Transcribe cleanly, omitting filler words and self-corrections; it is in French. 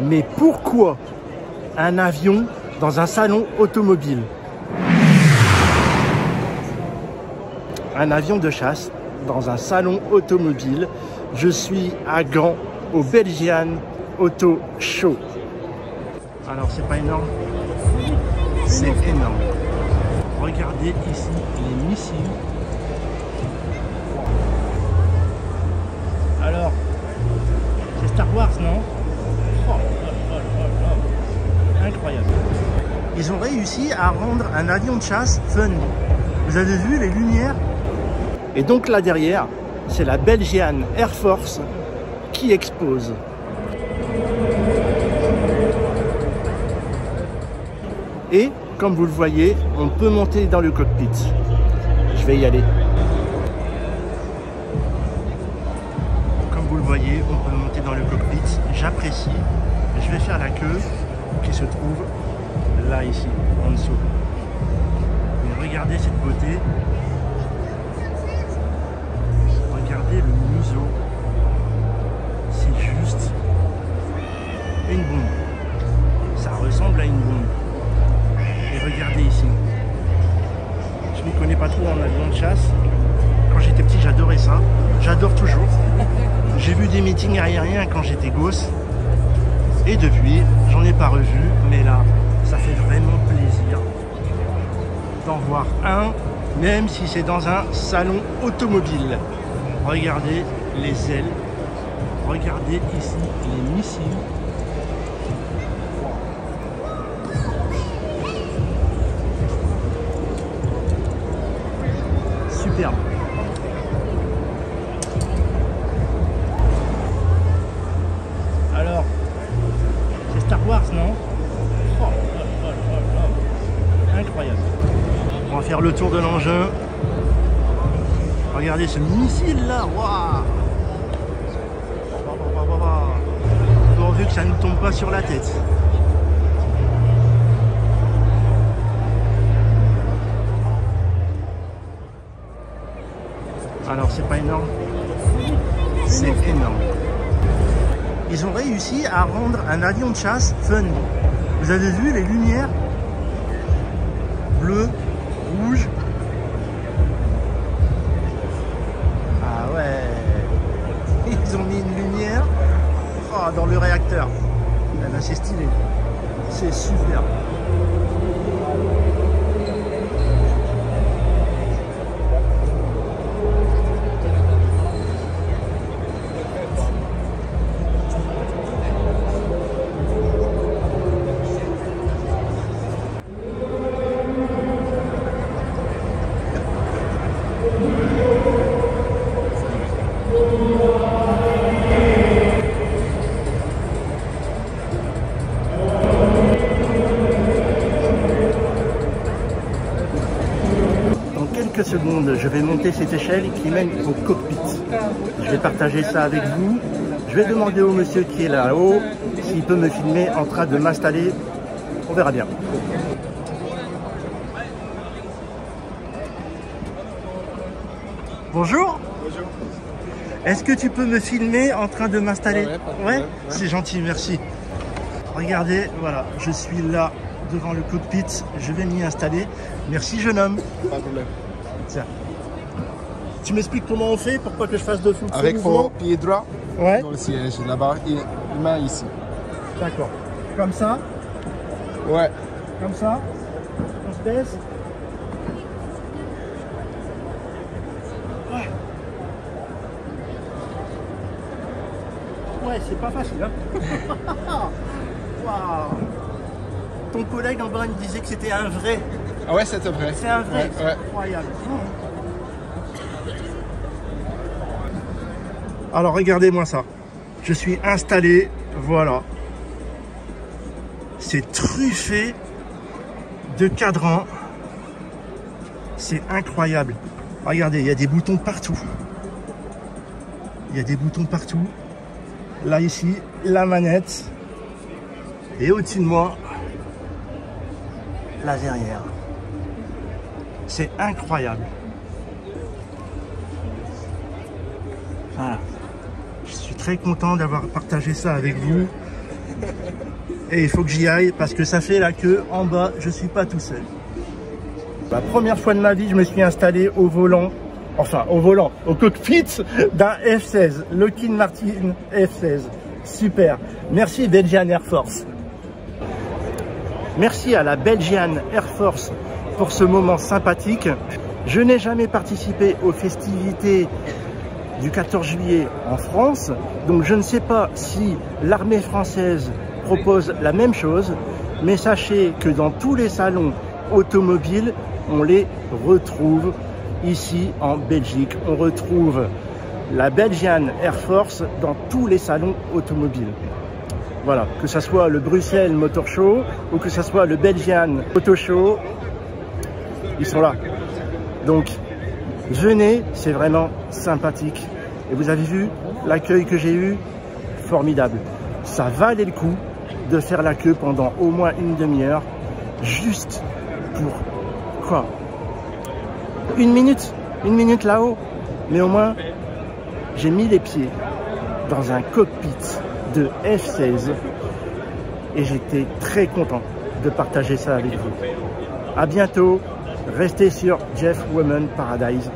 Mais pourquoi un avion dans un salon automobile? Un avion de chasse dans un salon automobile. Je suis à Gand, au Belgian Auto Show. Alors c'est pas énorme, c'est énorme. Regardez ici les missiles. Alors, c'est Star Wars, non? Incroyable. Ils ont réussi à rendre un avion de chasse fun. Vous avez vu les lumières? Et donc là derrière, c'est la Belgian Air Force qui expose. Et comme vous le voyez, on peut monter dans le cockpit. Je vais y aller. Comme vous le voyez, on peut monter dans le cockpit. J'apprécie. Je vais faire la queue qui se trouve là, ici, en dessous. Mais regardez cette beauté. Regardez le museau. C'est juste une bombe. Ça ressemble à une bombe. Et regardez ici. Je ne m'y connais pas trop en avion de chasse. Quand j'étais petit, j'adorais ça. J'adore toujours. J'ai vu des meetings aériens quand j'étais gosse. Et depuis, j'en ai pas revu. Mais là, ça fait vraiment plaisir d'en voir un, même si c'est dans un salon automobile. Regardez les ailes. Regardez ici les missiles. Superbe. Alors, c'est Star Wars, non? Incroyable. On va faire le tour de l'engin. Regardez ce missile là, waouh! Pourvu que ça ne tombe pas sur la tête. Alors c'est pas énorme, c'est énorme. Ils ont réussi à rendre un avion de chasse fun. Vous avez vu les lumières? Bleu, rouge. Ah ouais. Ils ont mis une lumière dans le réacteur. Eh ben, c'est stylé. C'est super. Secondes, je vais monter cette échelle qui mène au cockpit. Je vais partager ça avec vous. Je vais demander au monsieur qui est là-haut s'il peut me filmer en train de m'installer. On verra bien. Bonjour. Bonjour. Est-ce que tu peux me filmer en train de m'installer? Ouais, c'est gentil, merci. Regardez, voilà, je suis là devant le cockpit. Je vais m'y installer. Merci, jeune homme. Pas de problème. Tiens. Tu m'expliques comment on fait pour pas que je fasse de fou? Avec vos pieds droits ouais. Dans le siège, là-bas, et les mains ici. D'accord. Comme ça? Ouais. Comme ça? On se baisse? Ouais. Ouais, c'est pas facile, hein? Waouh. Ton collègue en bas me disait que c'était un vrai. Ah ouais, c'est vrai. C'est un vrai, ouais, c'est incroyable. Alors regardez-moi ça. Je suis installé, voilà. C'est truffé de cadrans. C'est incroyable. Regardez, il y a des boutons partout. Il y a des boutons partout. Là ici, la manette. Et au-dessus de moi, la verrière. C'est incroyable. Voilà. Je suis très content d'avoir partagé ça avec vous. Et il faut que j'y aille parce que ça fait la queue en bas, je suis pas tout seul. La première fois de ma vie, je me suis installé au volant, au cockpit d'un F-16, Lockheed Martin F-16. Super. Merci Belgian Air Force. Merci à la Belgian Air Force pour ce moment sympathique. Je n'ai jamais participé aux festivités du 14 juillet en France, donc je ne sais pas si l'armée française propose la même chose, mais sachez que dans tous les salons automobiles, on les retrouve ici en Belgique. On retrouve la Belgian Air Force dans tous les salons automobiles. Voilà, que ce soit le Bruxelles Motor Show ou que ce soit le Belgian Auto Show, ils sont là. Donc, venez, c'est vraiment sympathique. Et vous avez vu l'accueil que j'ai eu? Formidable. Ça valait le coup de faire la queue pendant au moins une demi-heure, juste pour quoi? Une minute là-haut. Mais au moins, j'ai mis les pieds dans un cockpit de F-16 et j'étais très content de partager ça avec vous. À bientôt, restez sur Jeff Woman Paradise.